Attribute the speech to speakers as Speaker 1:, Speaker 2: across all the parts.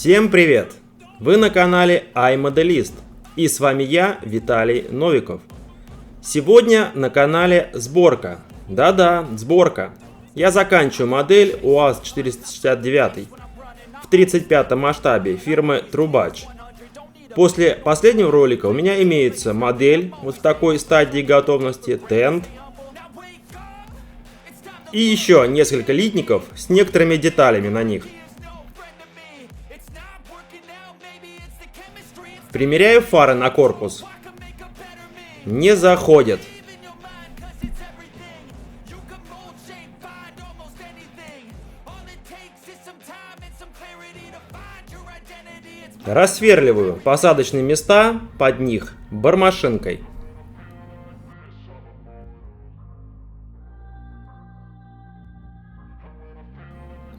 Speaker 1: Всем привет! Вы на канале iModelist, и с вами я, Виталий Новиков. Сегодня на канале сборка. Да-да, сборка. Я заканчиваю модель УАЗ-469 в 35 масштабе фирмы Трубач. После последнего ролика у меня имеется модель вот в такой стадии готовности Тент. И еще несколько литников с некоторыми деталями на них. Примеряю фары на корпус. Не заходят. Рассверливаю посадочные места под них бормашинкой.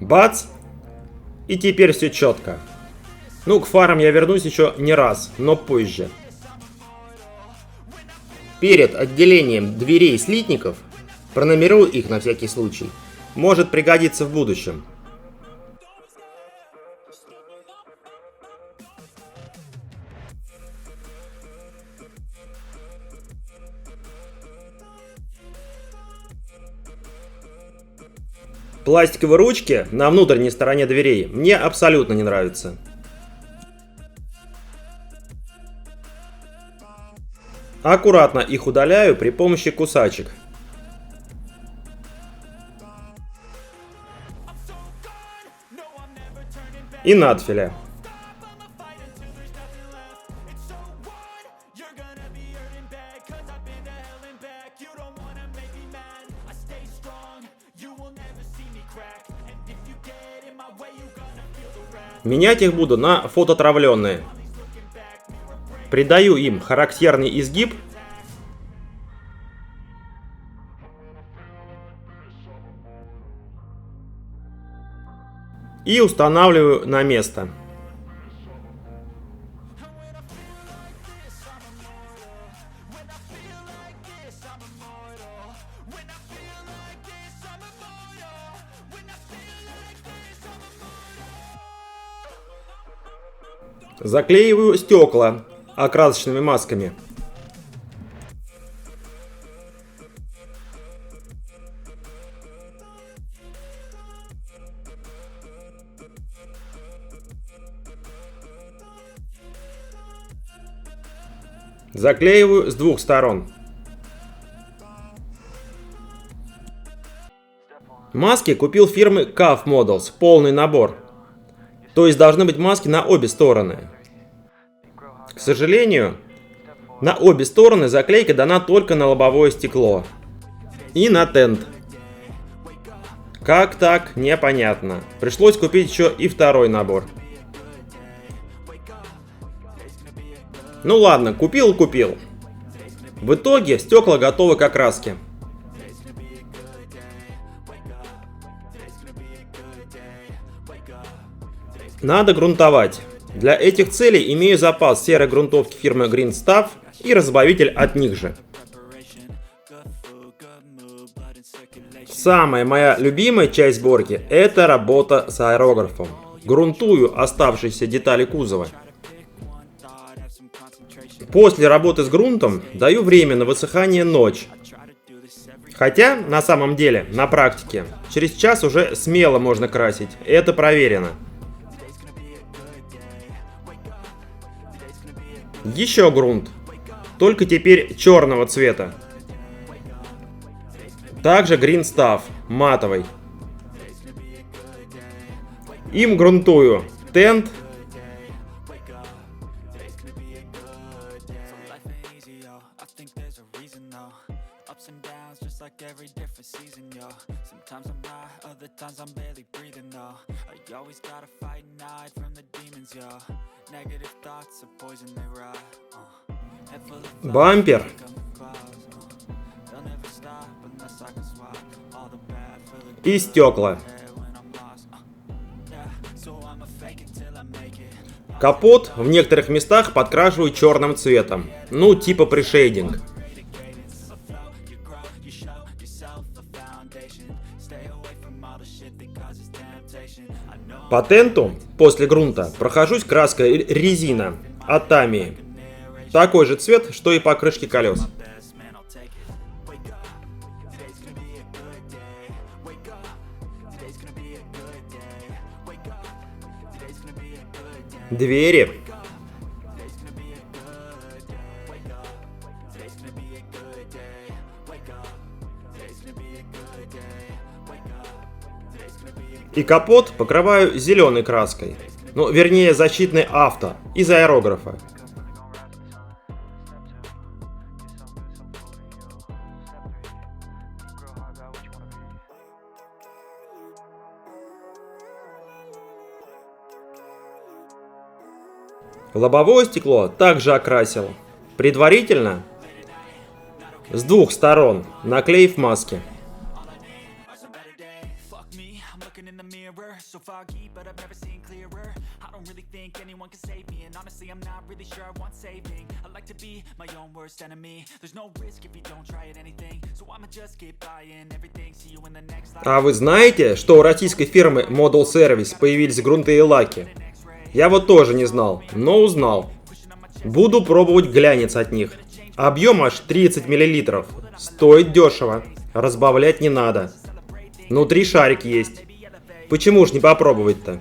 Speaker 1: Бац! И теперь все четко. Ну, к фарам я вернусь еще не раз, но позже. Перед отделением дверей слитников, пронумерую их на всякий случай, может пригодиться в будущем. Пластиковые ручки на внутренней стороне дверей мне абсолютно не нравятся. Аккуратно их удаляю при помощи кусачек. И надфиля. Менять их буду на фототравленные. Придаю им характерный изгиб. И устанавливаю на место. Заклеиваю стекла окрасочными масками. Заклеиваю с двух сторон. Маски купил фирмы CAF Models, полный набор. То есть должны быть маски на обе стороны. К сожалению, на обе стороны заклейка дана только на лобовое стекло и на тент. Как так, непонятно. Пришлось купить еще и второй набор. Ну ладно, купил. В итоге стекла готовы к окраске. Надо грунтовать. Для этих целей имею запас серой грунтовки фирмы Green Stuff и разбавитель от них же. Самая моя любимая часть сборки – это работа с аэрографом. Грунтую оставшиеся детали кузова. После работы с грунтом даю время на высыхание ночь. Хотя, на самом деле, на практике, через час уже смело можно красить. Это проверено. Еще грунт, только теперь черного цвета. Также Green Stuff, матовый. Им грунтую тент. Бампер. И стекла. Капот в некоторых местах подкрашиваю черным цветом. Ну, типа пришейдинг. По тенту после грунта прохожусь краской резина от Tamiya. Такой же цвет, что и покрышки колес. Двери. И капот покрываю зеленой краской. Ну, вернее, защитной авто из аэрографа. Лобовое стекло также окрасил. Предварительно с двух сторон наклеив маски. А вы знаете, что у российской фирмы Model Service появились грунты и лаки? Я вот тоже не знал, но узнал. Буду пробовать глянец от них. Объем аж 30 мл. Стоит дешево. Разбавлять не надо. Внутри шарик есть. Почему ж не попробовать-то?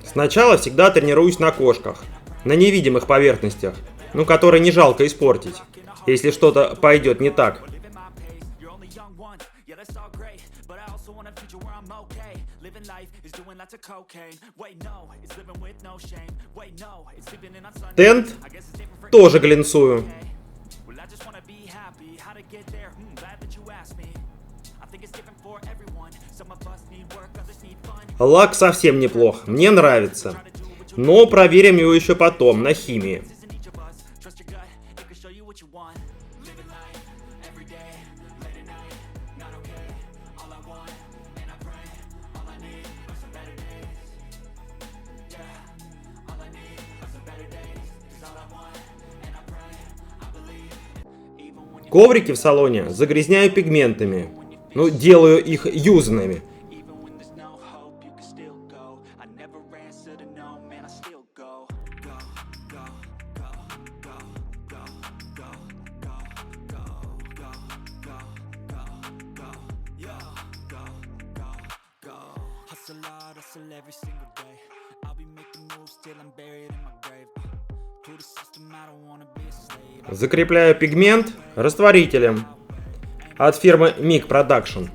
Speaker 1: Сначала всегда тренируюсь на кошках. На невидимых поверхностях. Ну, которые не жалко испортить. Если что-то пойдет не так. Тент тоже глянцую. Лак совсем неплох, мне нравится. Но проверим его еще потом, на химии. Коврики в салоне загрязняю пигментами. Ну, делаю их юзанными. Закрепляю пигмент растворителем от фирмы MIG Production.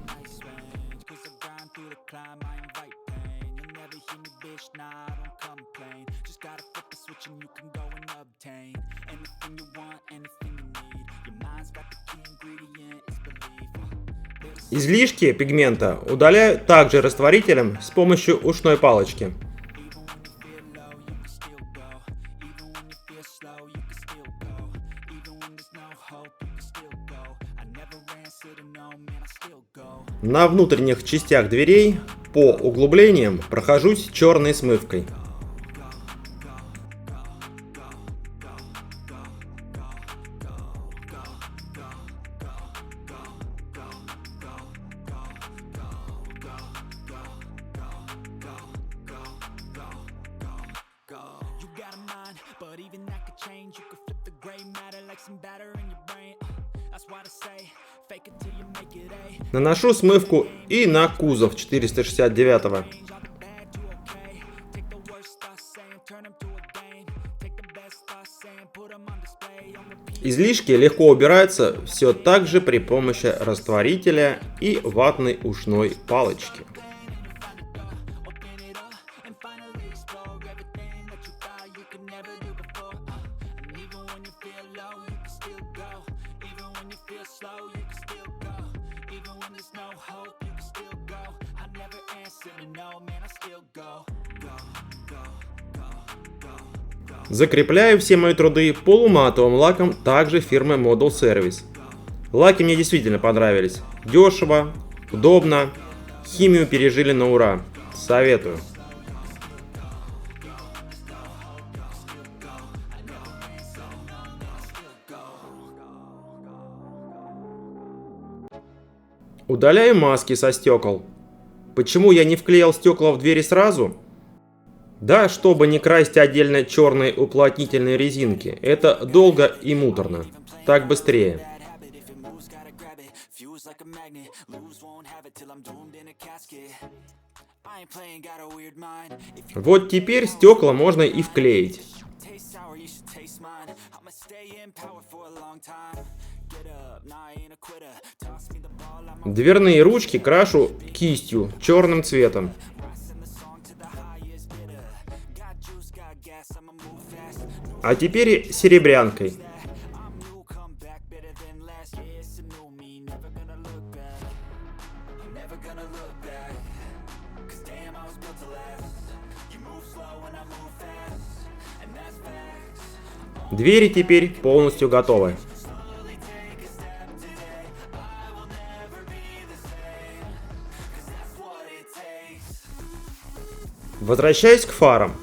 Speaker 1: Излишки пигмента удаляю также растворителем с помощью ушной палочки. На внутренних частях дверей по углублениям прохожусь черной смывкой. Наношу смывку и на кузов 469-го. Излишки легко убираются все так же при помощи растворителя и ватной ушной палочки. Закрепляю все мои труды полуматовым лаком также фирмы Model Service. Лаки мне действительно понравились. Дешево, удобно, химию пережили на ура. Советую. Удаляю маски со стекол. Почему я не вклеил стекла в двери сразу? Да, чтобы не красть отдельно черные уплотнительные резинки. Это долго и муторно. Так быстрее. Вот теперь стекла можно и вклеить. Дверные ручки крашу кистью черным цветом. А теперь серебрянкой. Двери теперь полностью готовы. Возвращаюсь к фарам.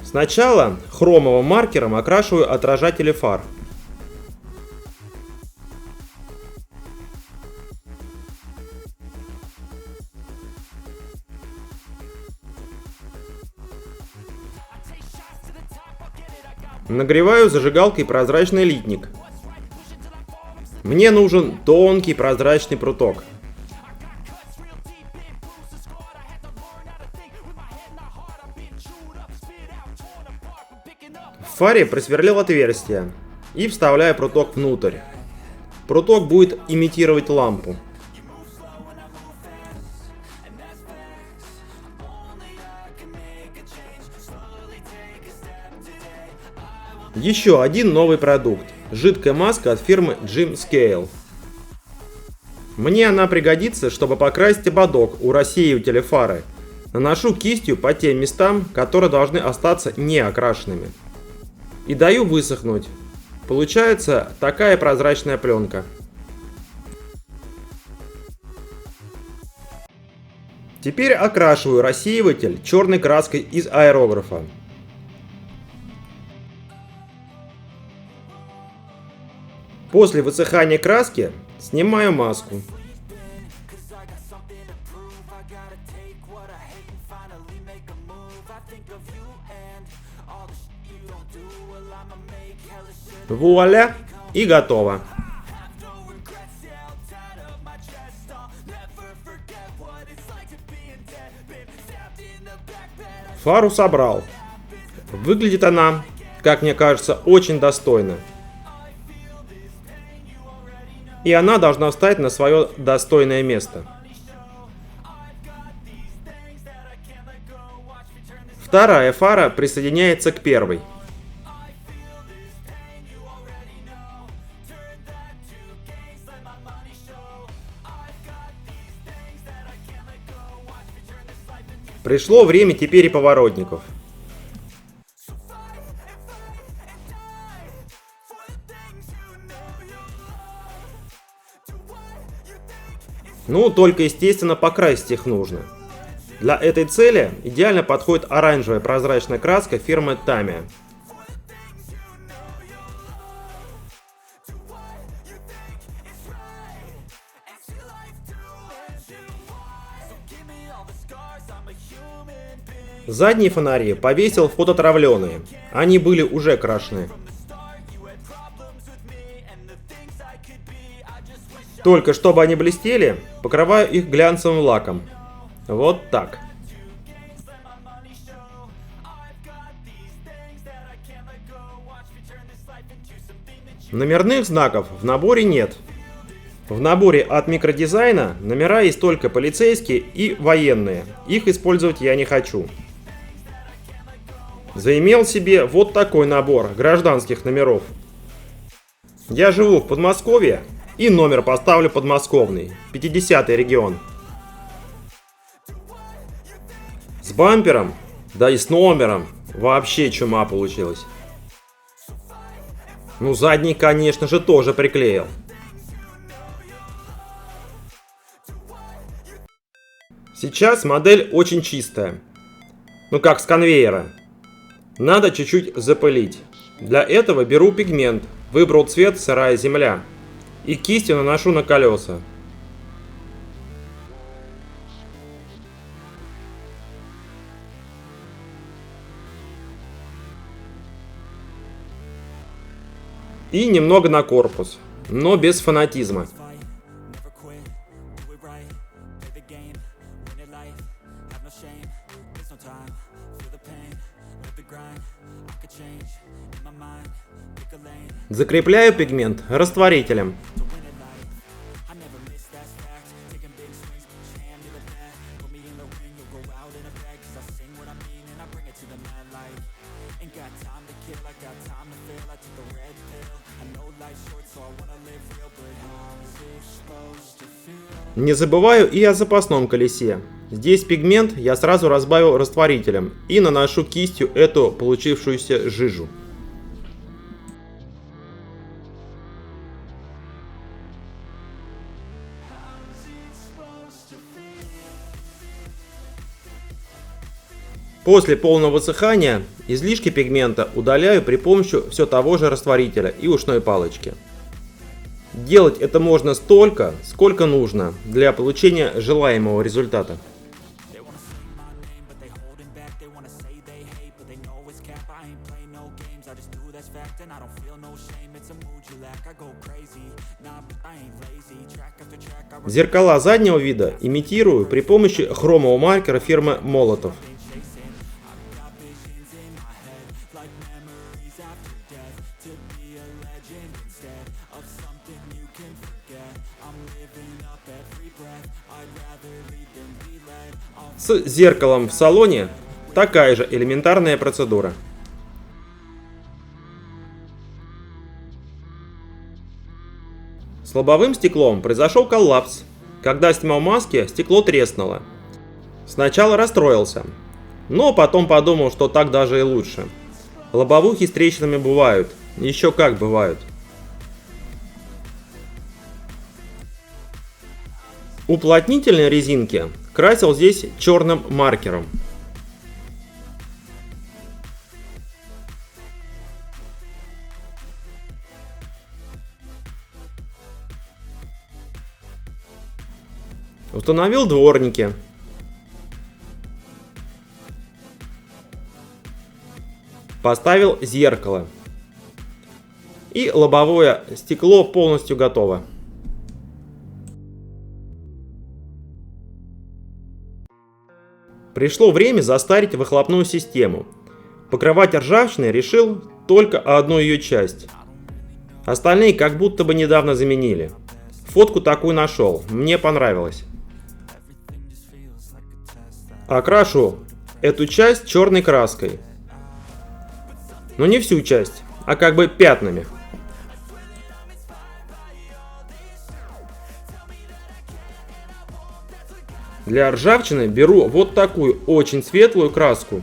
Speaker 1: Сначала хромовым маркером окрашиваю отражатели фар. Нагреваю зажигалкой прозрачный литник. Мне нужен тонкий прозрачный пруток. В фаре просверлил отверстие и вставляю пруток внутрь. Пруток будет имитировать лампу. Еще один новый продукт. Жидкая маска от фирмы Jim Scale. Мне она пригодится, чтобы покрасить ободок у рассеивателя фары. Наношу кистью по тем местам, которые должны остаться не окрашенными. И даю высохнуть. Получается такая прозрачная пленка. Теперь окрашиваю рассеиватель черной краской из аэрографа. После высыхания краски снимаю маску. Вуаля! И готово. Фару собрал. Выглядит она, как мне кажется, очень достойно. И она должна встать на свое достойное место. Вторая фара присоединяется к первой. Пришло время теперь и поворотников. Ну, только, естественно, покрасить их нужно. Для этой цели идеально подходит оранжевая прозрачная краска фирмы Tamiya. Задние фонари повесил фототравленые. Они были уже крашены. Только чтобы они блестели, покрываю их глянцевым лаком. Вот так. Номерных знаков в наборе нет. В наборе от микродизайна номера есть только полицейские и военные. Их использовать я не хочу. Заимел себе вот такой набор гражданских номеров. Я живу в Подмосковье и номер поставлю подмосковный, 50-й регион. С бампером, да и с номером вообще чума получилась. Ну, задний, конечно же, тоже приклеил. Сейчас модель очень чистая. Ну, как с конвейера. Надо чуть-чуть запылить. Для этого беру пигмент, выбрал цвет «Сырая земля» и кистью наношу на колеса. И немного на корпус, но без фанатизма. Закрепляю пигмент растворителем. Не забываю и о запасном колесе. Здесь пигмент я сразу разбавил растворителем и наношу кистью эту получившуюся жижу. После полного высыхания излишки пигмента удаляю при помощи все того же растворителя и ушной палочки. Делать это можно столько, сколько нужно для получения желаемого результата. Зеркала заднего вида имитирую при помощи хромового маркера фирмы Молотов. С зеркалом в салоне такая же элементарная процедура. С лобовым стеклом произошел коллапс. Когда снимал маски, стекло треснуло. Сначала расстроился, но потом подумал, что так даже и лучше. Лобовухи с трещинами бывают, еще как бывают. Уплотнительные резинки красил здесь черным маркером. Установил дворники. Поставил зеркало. И лобовое стекло полностью готово. Пришло время застарить выхлопную систему. Покрывать ржавчиной решил только одну ее часть. Остальные как будто бы недавно заменили. Фотку такую нашел, мне понравилось. Окрашу эту часть черной краской. Но не всю часть, а как бы пятнами. Для ржавчины беру вот такую очень светлую краску.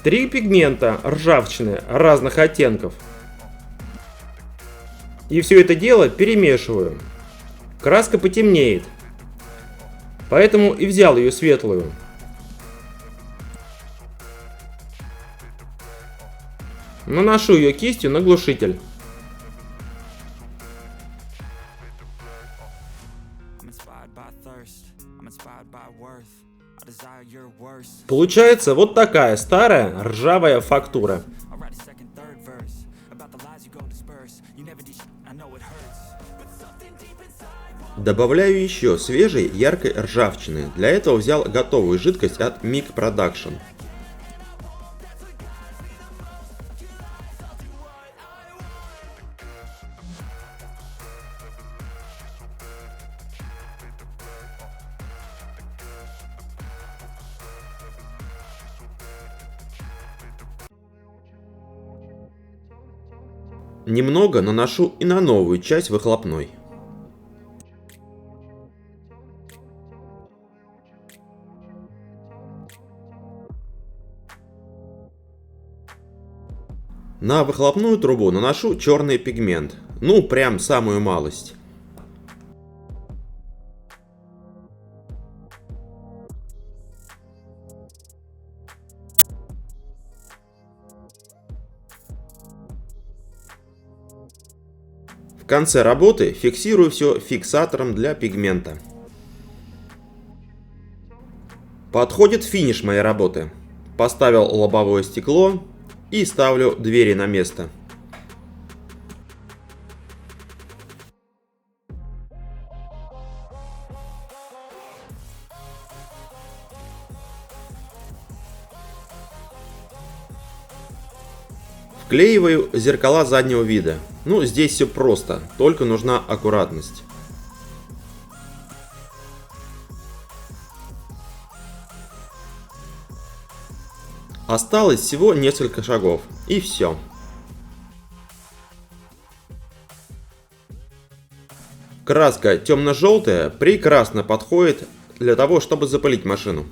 Speaker 1: 3 пигмента ржавчины разных оттенков. И все это дело перемешиваю. Краска потемнеет. Поэтому и взял ее светлую. Наношу ее кистью на глушитель. Получается вот такая старая ржавая фактура. Добавляю еще свежей яркой ржавчины. Для этого взял готовую жидкость от MIG Production. Немного наношу и на новую часть выхлопной. На выхлопную трубу наношу черный пигмент, ну прям самую малость. В конце работы фиксирую все фиксатором для пигмента. Подходит финиш моей работы. Поставил лобовое стекло и ставлю двери на место. Вклеиваю зеркала заднего вида. Ну, здесь все просто, только нужна аккуратность. Осталось всего несколько шагов, и все. Краска темно-желтая прекрасно подходит для того, чтобы запылить машину.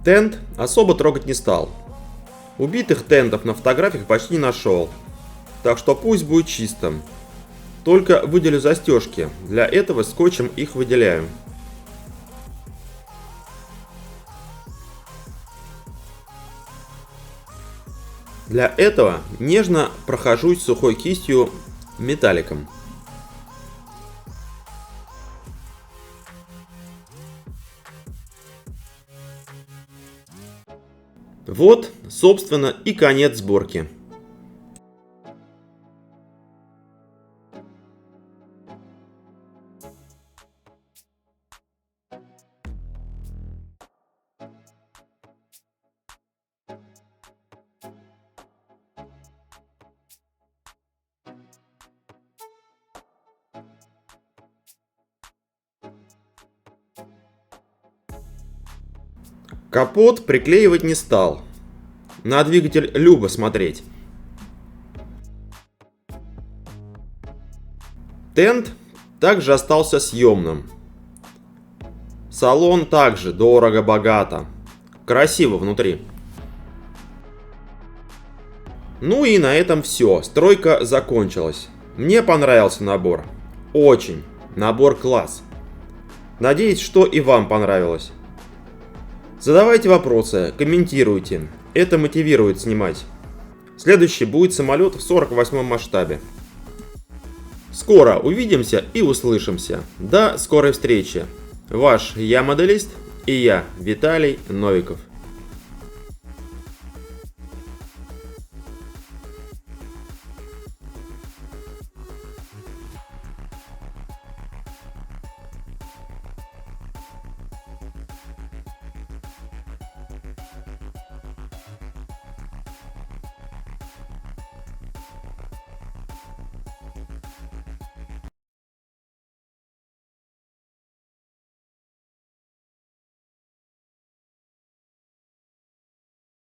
Speaker 1: Тент особо трогать не стал. Убитых тентов на фотографиях почти не нашел, так что пусть будет чистым. Только выделю застежки, для этого скотчем их выделяю. Для этого нежно прохожусь сухой кистью металликом. Вот, собственно, и конец сборки. Капот приклеивать не стал. На двигатель любо смотреть. Тент также остался съемным. Салон также дорого-богато. Красиво внутри. Ну и на этом все. Стройка закончилась. Мне понравился набор. Очень. Набор класс. Надеюсь, что и вам понравилось. Задавайте вопросы, комментируйте. Это мотивирует снимать. Следующий будет самолет в 48-м масштабе. Скоро увидимся и услышимся. До скорой встречи. Ваш Я Моделист и я, Виталий Новиков.